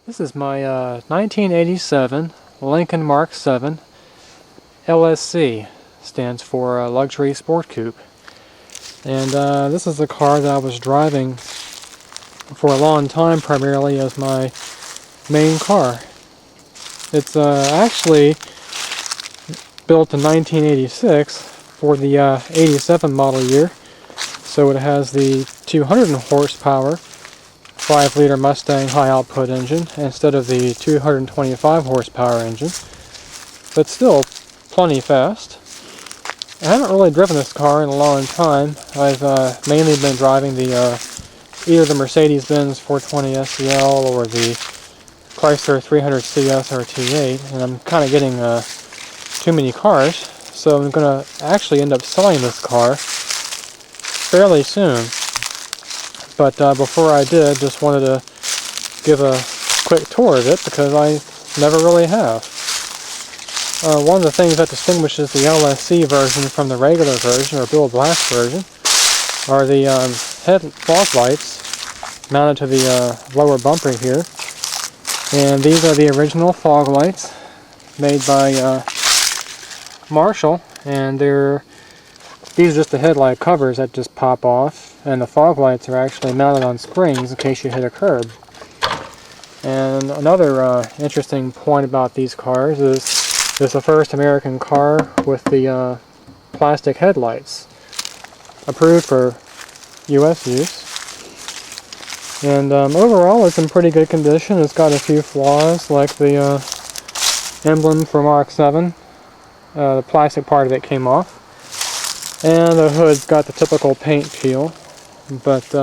This is my 1987 Lincoln Mark VII LSC. Stands for Luxury Sport Coupe. And this is the car that I was driving for a long time, primarily as my main car. It's actually built in 1986 for the 87 model year. So it has the 200 horsepower 5-liter Mustang high-output engine instead of the 225 horsepower engine, but still plenty fast. I haven't really driven this car in a long time. I've mainly been driving the either the Mercedes-Benz 420 SEL or the Chrysler 300 CS RT8, and I'm kind of getting too many cars, so I'm going to actually end up selling this car fairly soon. But before I did, just wanted to give a quick tour of it because I never really have. One of the things that distinguishes the LSC version from the regular version, or Bill Black's version, are the head fog lights mounted to the lower bumper here. And these are the original fog lights made by Marshall, and these are just the headlight covers that just pop off, and the fog lights are actually mounted on springs in case you hit a curb. And another interesting point about these cars is it's the first American car with the plastic headlights, approved for U.S. use. And overall it's in pretty good condition. It's got a few flaws, like the emblem for Mark VII. The plastic part of it came off. And the hood's got the typical paint peel, but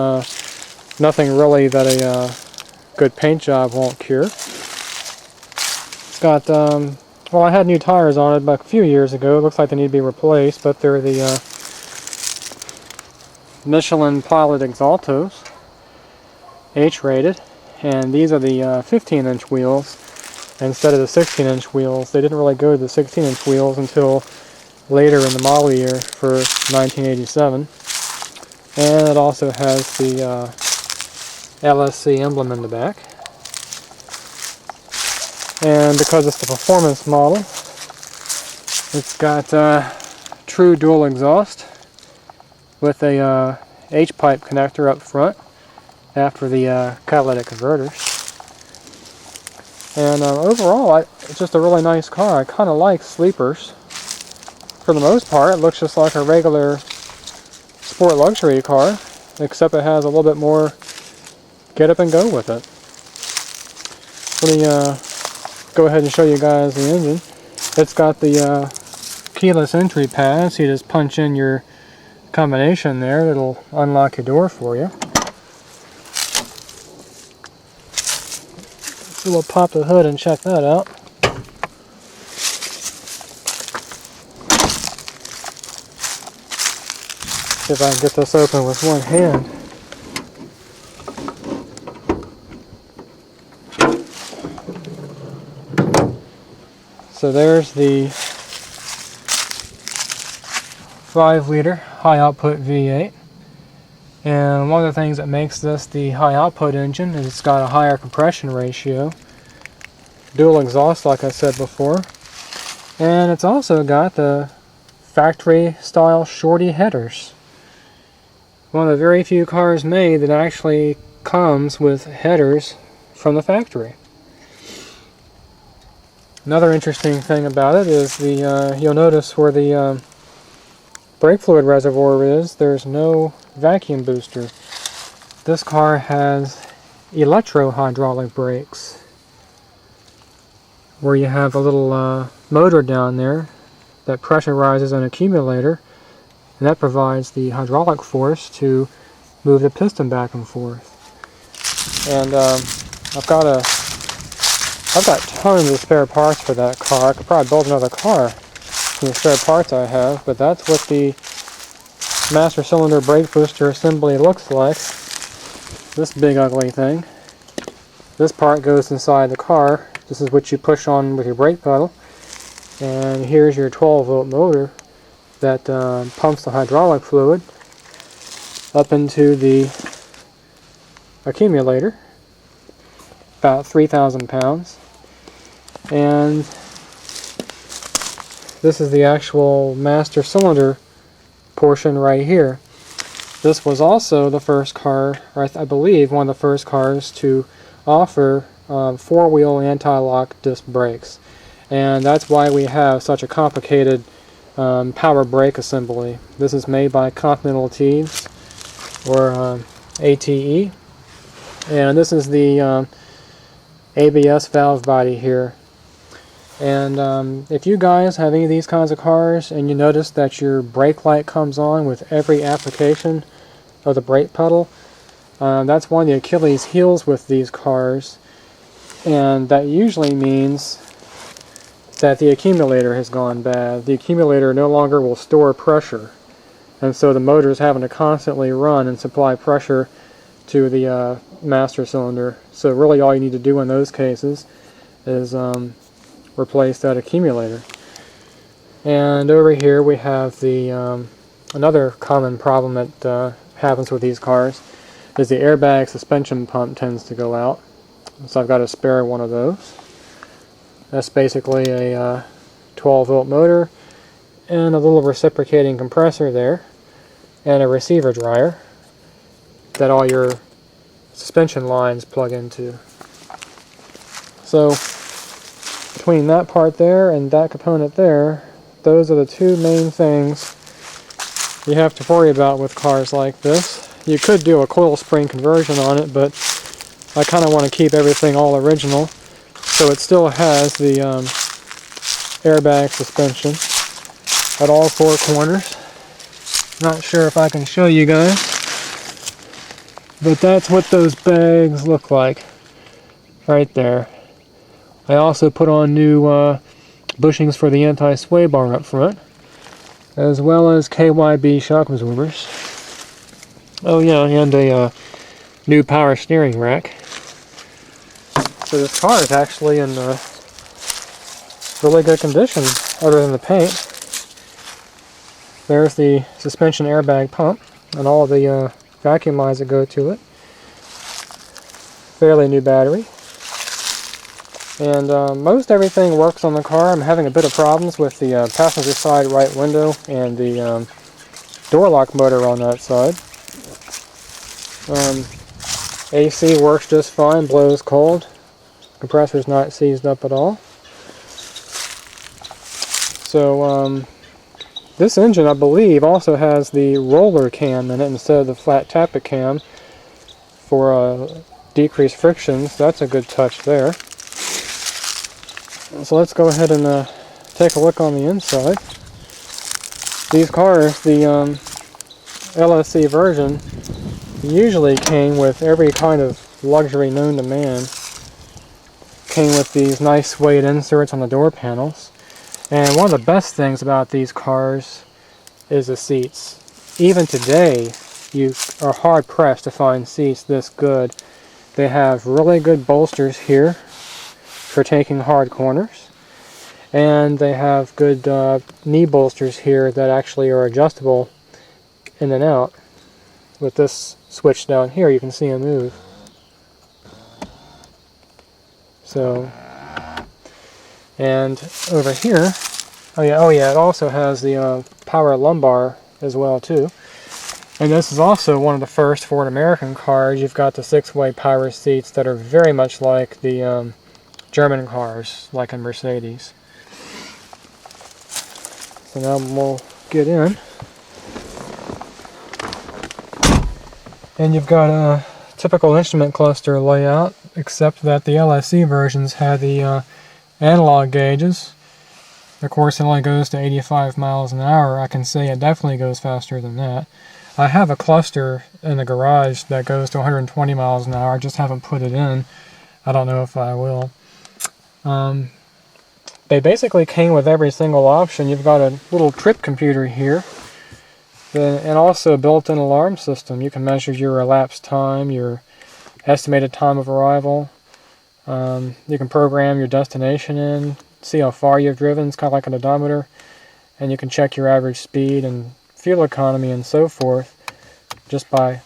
nothing really that a good paint job won't cure. It's got, well, I had new tires on it about a few years ago. It looks like they need to be replaced, but they're the Michelin Pilot Exaltos, H-rated, and these are the 15-inch wheels instead of the 16-inch wheels. They didn't really go to the 16-inch wheels until later in the model year for 1987, and it also has the LSC emblem in the back. And because it's the performance model, it's got true dual exhaust with a H-pipe connector up front after the catalytic converters. And overall, it's just a really nice car. I kind of like sleepers. For the most part, it looks just like a regular sport luxury car, except it has a little bit more get up and go with it. Let me go ahead and show you guys the engine. It's got the keyless entry pad, so you just punch in your combination there. It'll unlock your door for you. So we'll pop the hood and check that out. See if I can get this open with one hand. So there's the 5-liter high-output V8. And one of the things that makes this the high-output engine is it's got a higher compression ratio. Dual exhaust, like I said before. And it's also got the factory-style shorty headers. One of the very few cars made that actually comes with headers from the factory. Another interesting thing about it is the you'll notice where the brake fluid reservoir is, there's no vacuum booster. This car has electro-hydraulic brakes, where you have a little motor down there that pressurizes an accumulator, and that provides the hydraulic force to move the piston back and forth. And I've got tons of spare parts for that car. I could probably build another car from the spare parts I have, but that's what the master cylinder brake booster assembly looks like. This big ugly thing. This part goes inside the car. This is what you push on with your brake pedal. And here's your 12-volt motor that pumps the hydraulic fluid up into the accumulator. about 3,000 pounds. And this is the actual master cylinder portion right here. This was also the first car, or I believe one of the first cars to offer four-wheel anti-lock disc brakes. And that's why we have such a complicated power brake assembly. This is made by Continental Teves, or ATE. And this is the ABS valve body here. And if you guys have any of these kinds of cars and you notice that your brake light comes on with every application of the brake pedal, that's one of the Achilles heels with these cars, and that usually means that the accumulator has gone bad. The accumulator no longer will store pressure, and so the motor is having to constantly run and supply pressure to the master cylinder. So really all you need to do in those cases is replace that accumulator. And over here we have the another common problem that happens with these cars is the airbag suspension pump tends to go out. So I've got a spare one of those. That's basically a 12-volt motor and a little reciprocating compressor there and a receiver dryer that all your suspension lines plug into. So between that part there and that component there, those are the two main things you have to worry about with cars like this. You could do a coil spring conversion on it, but I kind of want to keep everything all original. So it still has the airbag suspension at all four corners. Not sure if I can show you guys, but that's what those bags look like right there. I also put on new bushings for the anti-sway bar up front, as well as KYB shock absorbers. Oh yeah, and a new power steering rack. So this car is actually in really good condition, other than the paint. There's the suspension airbag pump, and all the vacuum lines that go to it. Fairly new battery. And most everything works on the car. I'm having a bit of problems with the passenger side right window and the door lock motor on that side. AC works just fine, blows cold. Compressor's not seized up at all. So this engine, I believe, also has the roller cam in it instead of the flat tappet cam for decreased frictions. That's a good touch there. So let's go ahead and take a look on the inside. These cars, the LSC version, usually came with every kind of luxury known to man. Came with these nice suede inserts on the door panels. And one of the best things about these cars is the seats. Even today, you are hard pressed to find seats this good. They have really good bolsters here for taking hard corners. And they have good knee bolsters here that actually are adjustable in and out. With this switch down here, you can see them move. So, and over here, oh yeah, it also has the power lumbar as well too. And this is also one of the first Ford American cars. You've got the 6-way power seats that are very much like the German cars, like a Mercedes. So now we'll get in. And you've got a typical instrument cluster layout, except that the LSC versions had the analog gauges. Of course, it only goes to 85 miles an hour. I can say it definitely goes faster than that. I have a cluster in the garage that goes to 120 miles an hour. I just haven't put it in. I don't know if I will. They basically came with every single option. You've got a little trip computer here, and also a built-in alarm system. You can measure your elapsed time, your estimated time of arrival. You can program your destination in, see how far you've driven. It's kind of like an odometer. And you can check your average speed and fuel economy and so forth just by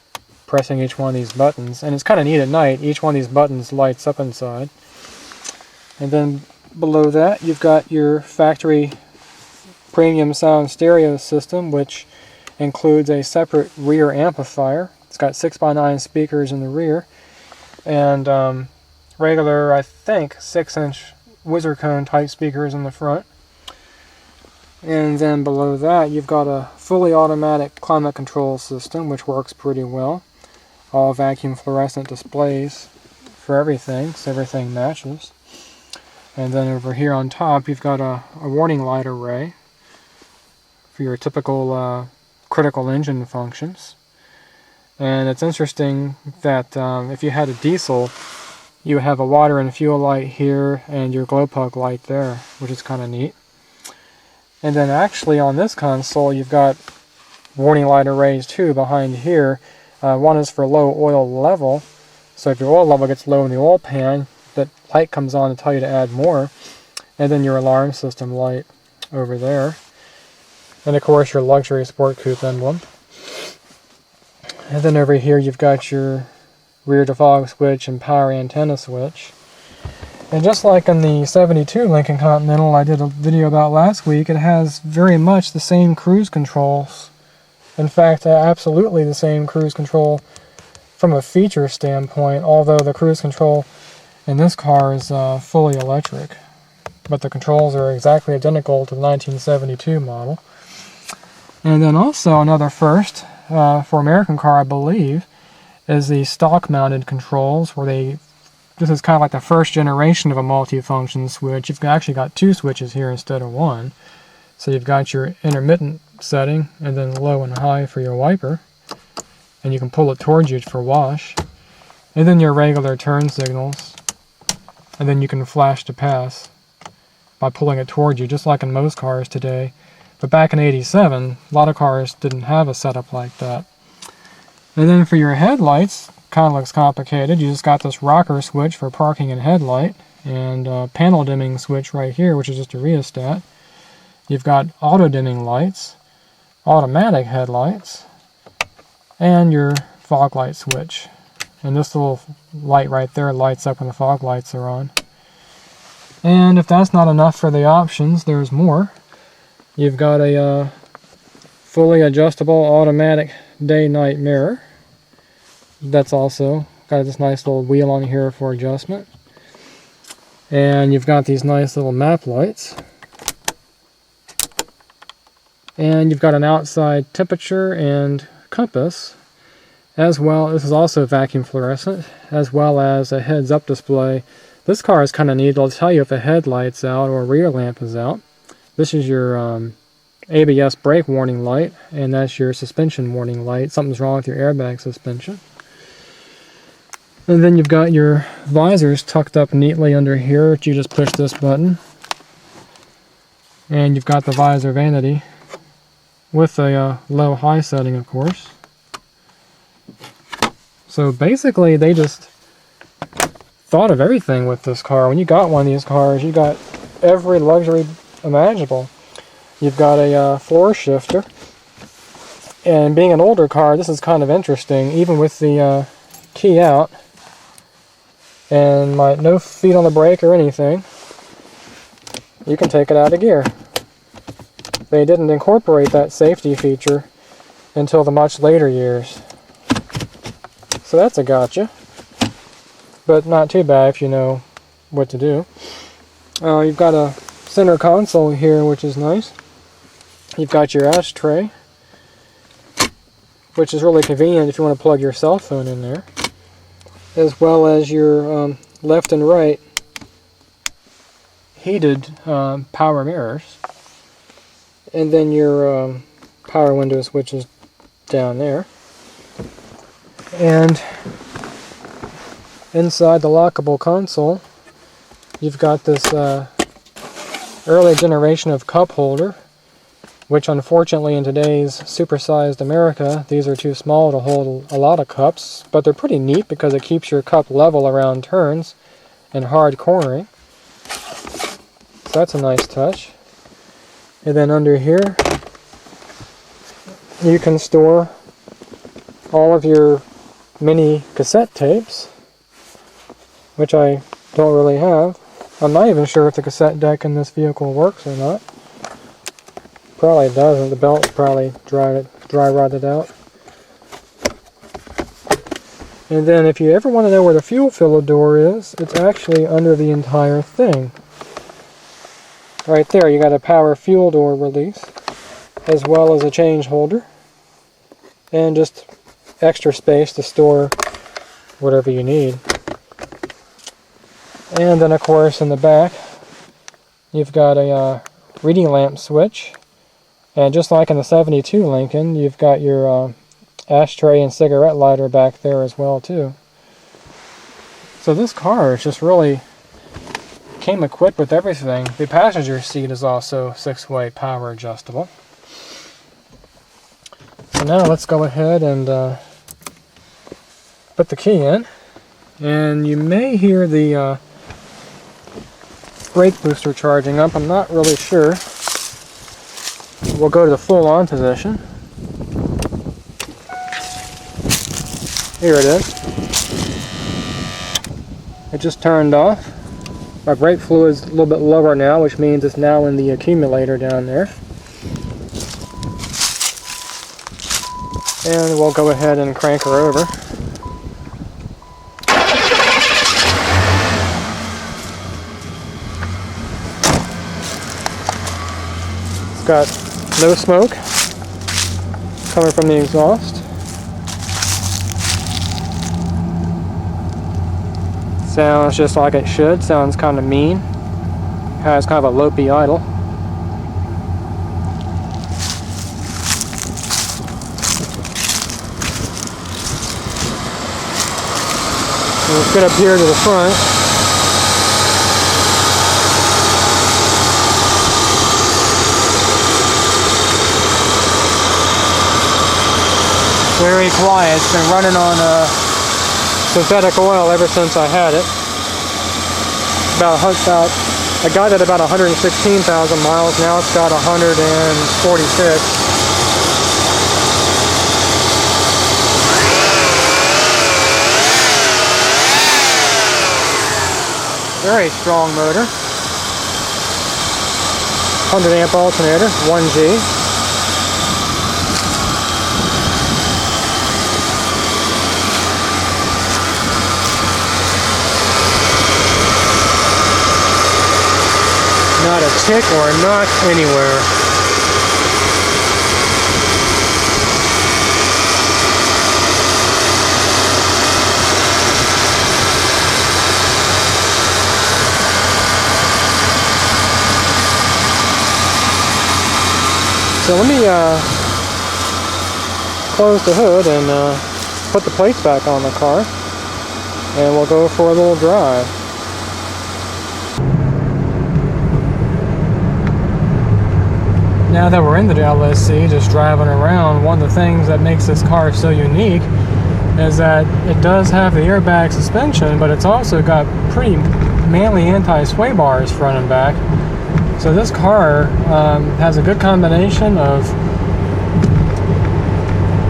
pressing each one of these buttons. And it's kind of neat at night. Each one of these buttons lights up inside. And then below that you've got your factory premium sound stereo system, which includes a separate rear amplifier. It's got 6x9 speakers in the rear, and regular, I think, 6-inch Wizard Cone type speakers in the front. And then below that you've got a fully automatic climate control system, which works pretty well. All vacuum fluorescent displays for everything, so everything matches. And then over here on top you've got a warning light array for your typical critical engine functions. And it's interesting that if you had a diesel, you have a water and fuel light here and your glow plug light there, which is kind of neat. And then actually on this console you've got warning light arrays too behind here. One is for low oil level, so if your oil level gets low in the oil pan, that light comes on to tell you to add more. And then your alarm system light over there. And of course your luxury sport coupe emblem. And then over here you've got your rear defog switch and power antenna switch. And just like in the 72 Lincoln Continental I did a video about last week, it has very much the same cruise controls. In fact, absolutely the same cruise control from a feature standpoint, although the cruise control in this car is fully electric. But the controls are exactly identical to the 1972 model. And then also another first for American car, I believe, is the stock mounted controls, where this is kind of like the first generation of a multi-function switch. You've actually got two switches here instead of one. So you've got your intermittent setting and then low and high for your wiper. And you can pull it towards you for wash. And then your regular turn signals. And then you can flash to pass by pulling it towards you, just like in most cars today. But back in '87, a lot of cars didn't have a setup like that. And then for your headlights, kind of looks complicated. You just got this rocker switch for parking and headlight, and panel dimming switch right here, which is just a rheostat. You've got auto dimming lights, automatic headlights, and your fog light switch. And this little light right there lights up when the fog lights are on. And if that's not enough for the options, there's more. You've got a fully adjustable automatic day-night mirror. That's also got this nice little wheel on here for adjustment. And you've got these nice little map lights. And you've got an outside temperature and compass, as well. This is also vacuum fluorescent, as well as a heads-up display. This car is kind of neat. It'll tell you if a headlight's out or a rear lamp is out. This is your ABS brake warning light, and that's your suspension warning light. Something's wrong with your airbag suspension. And then you've got your visors tucked up neatly under here. You just push this button. And you've got the visor vanity with a low-high setting, of course. So basically they just thought of everything with this car. When you got one of these cars, you got every luxury imaginable. You've got a floor shifter, and being an older car, this is kind of interesting. Even with the key out and no feet on the brake or anything, you can take it out of gear. They didn't incorporate that safety feature until the much later years, so that's a gotcha, but not too bad if you know what to do. You've got a center console here, which is nice. You've got your ashtray, which is really convenient if you want to plug your cell phone in there, as well as your left and right heated power mirrors, and then your power window switch is down there. And inside the lockable console, you've got this early generation of cup holder, which unfortunately in today's supersized America, these are too small to hold a lot of cups, but they're pretty neat because it keeps your cup level around turns and hard cornering. So that's a nice touch. And then under here, you can store all of your mini cassette tapes, which I don't really have. I'm not even sure if the cassette deck in this vehicle works or not. Probably doesn't. The belt probably dry rotted out. And then if you ever want to know where the fuel filler door is, it's actually under the entire thing. Right there, you got a power fuel door release, as well as a change holder, and just extra space to store whatever you need. And then of course in the back, you've got a reading lamp switch, and just like in the 72 Lincoln, you've got your ashtray and cigarette lighter back there as well too. So this car is just really came equipped with everything. The passenger seat is also 6-way power adjustable. So now let's go ahead and put the key in, and you may hear the brake booster charging up. I'm not really sure. We'll go to the full on position. Here it is. It just turned off. My brake fluid is a little bit lower now, which means it's now in the accumulator down there. And we'll go ahead and crank her over. It's got no smoke coming from the exhaust. Sounds just like it should. Sounds kind of mean. Has kind of a lopey idle. Let's get up here to the front. Very quiet. It's been running on synthetic oil ever since I had it. I got it about 116,000 miles. Now it's got 146. Very strong motor. 100 amp alternator, 1G. Not a tick or a knock anywhere. So let me close the hood and put the plates back on the car, and we'll go for a little drive. Now that we're in the LSC, just driving around, one of the things that makes this car so unique is that it does have the airbag suspension, but it's also got pretty manly anti-sway bars front and back. So this car has a good combination of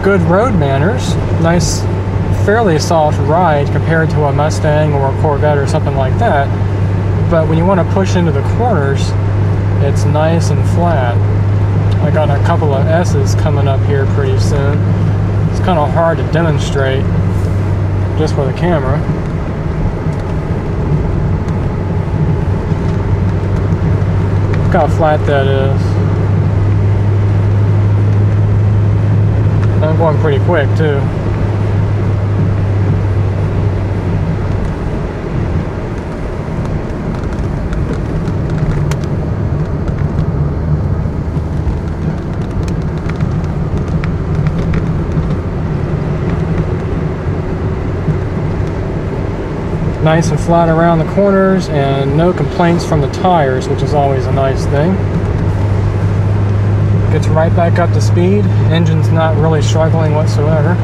good road manners, nice, fairly soft ride compared to a Mustang or a Corvette or something like that. But when you want to push into the corners, it's nice and flat. I got a couple of S's coming up here pretty soon. It's kind of hard to demonstrate just with a camera. Look how flat that is. I'm going pretty quick too. Nice and flat around the corners, and no complaints from the tires, which is always a nice thing. Gets right back up to speed. Engine's not really struggling whatsoever.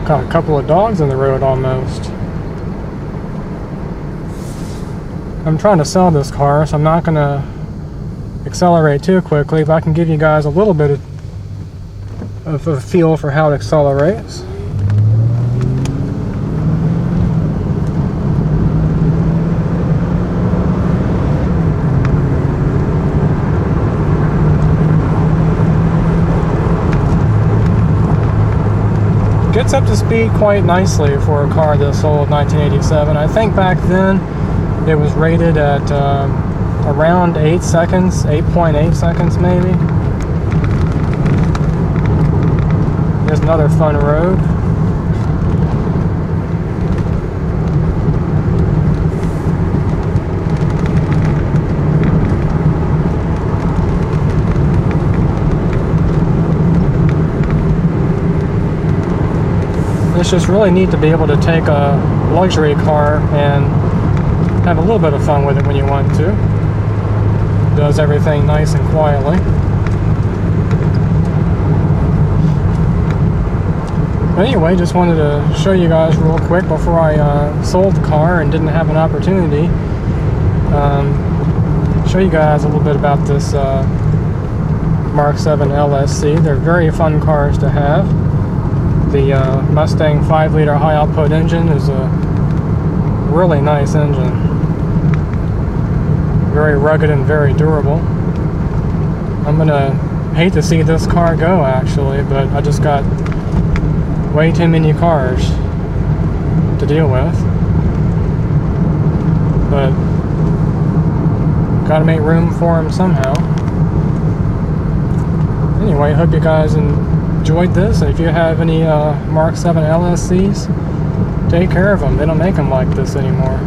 Got a couple of dogs in the road almost. I'm trying to sell this car, so I'm not going to accelerate too quickly, but I can give you guys a little bit of a feel for how it accelerates. Gets up to speed quite nicely for a car this old, 1987. I think back then it was rated at around 8 seconds, 8.8 seconds maybe. Here's another fun road. It's just really neat to be able to take a luxury car and have a little bit of fun with it when you want to. Does everything nice and quietly. But anyway, just wanted to show you guys real quick before I sold the car and didn't have an opportunity. Show you guys a little bit about this Mark VII LSC. They're very fun cars to have. The Mustang 5-liter high-output engine is a really nice engine. Very rugged and very durable. I'm gonna hate to see this car go, actually, but I just got way too many cars to deal with. But gotta make room for them somehow. Anyway, hope you guys enjoyed this. If you have any Mark VII LSCs, take care of them. They don't make them like this anymore.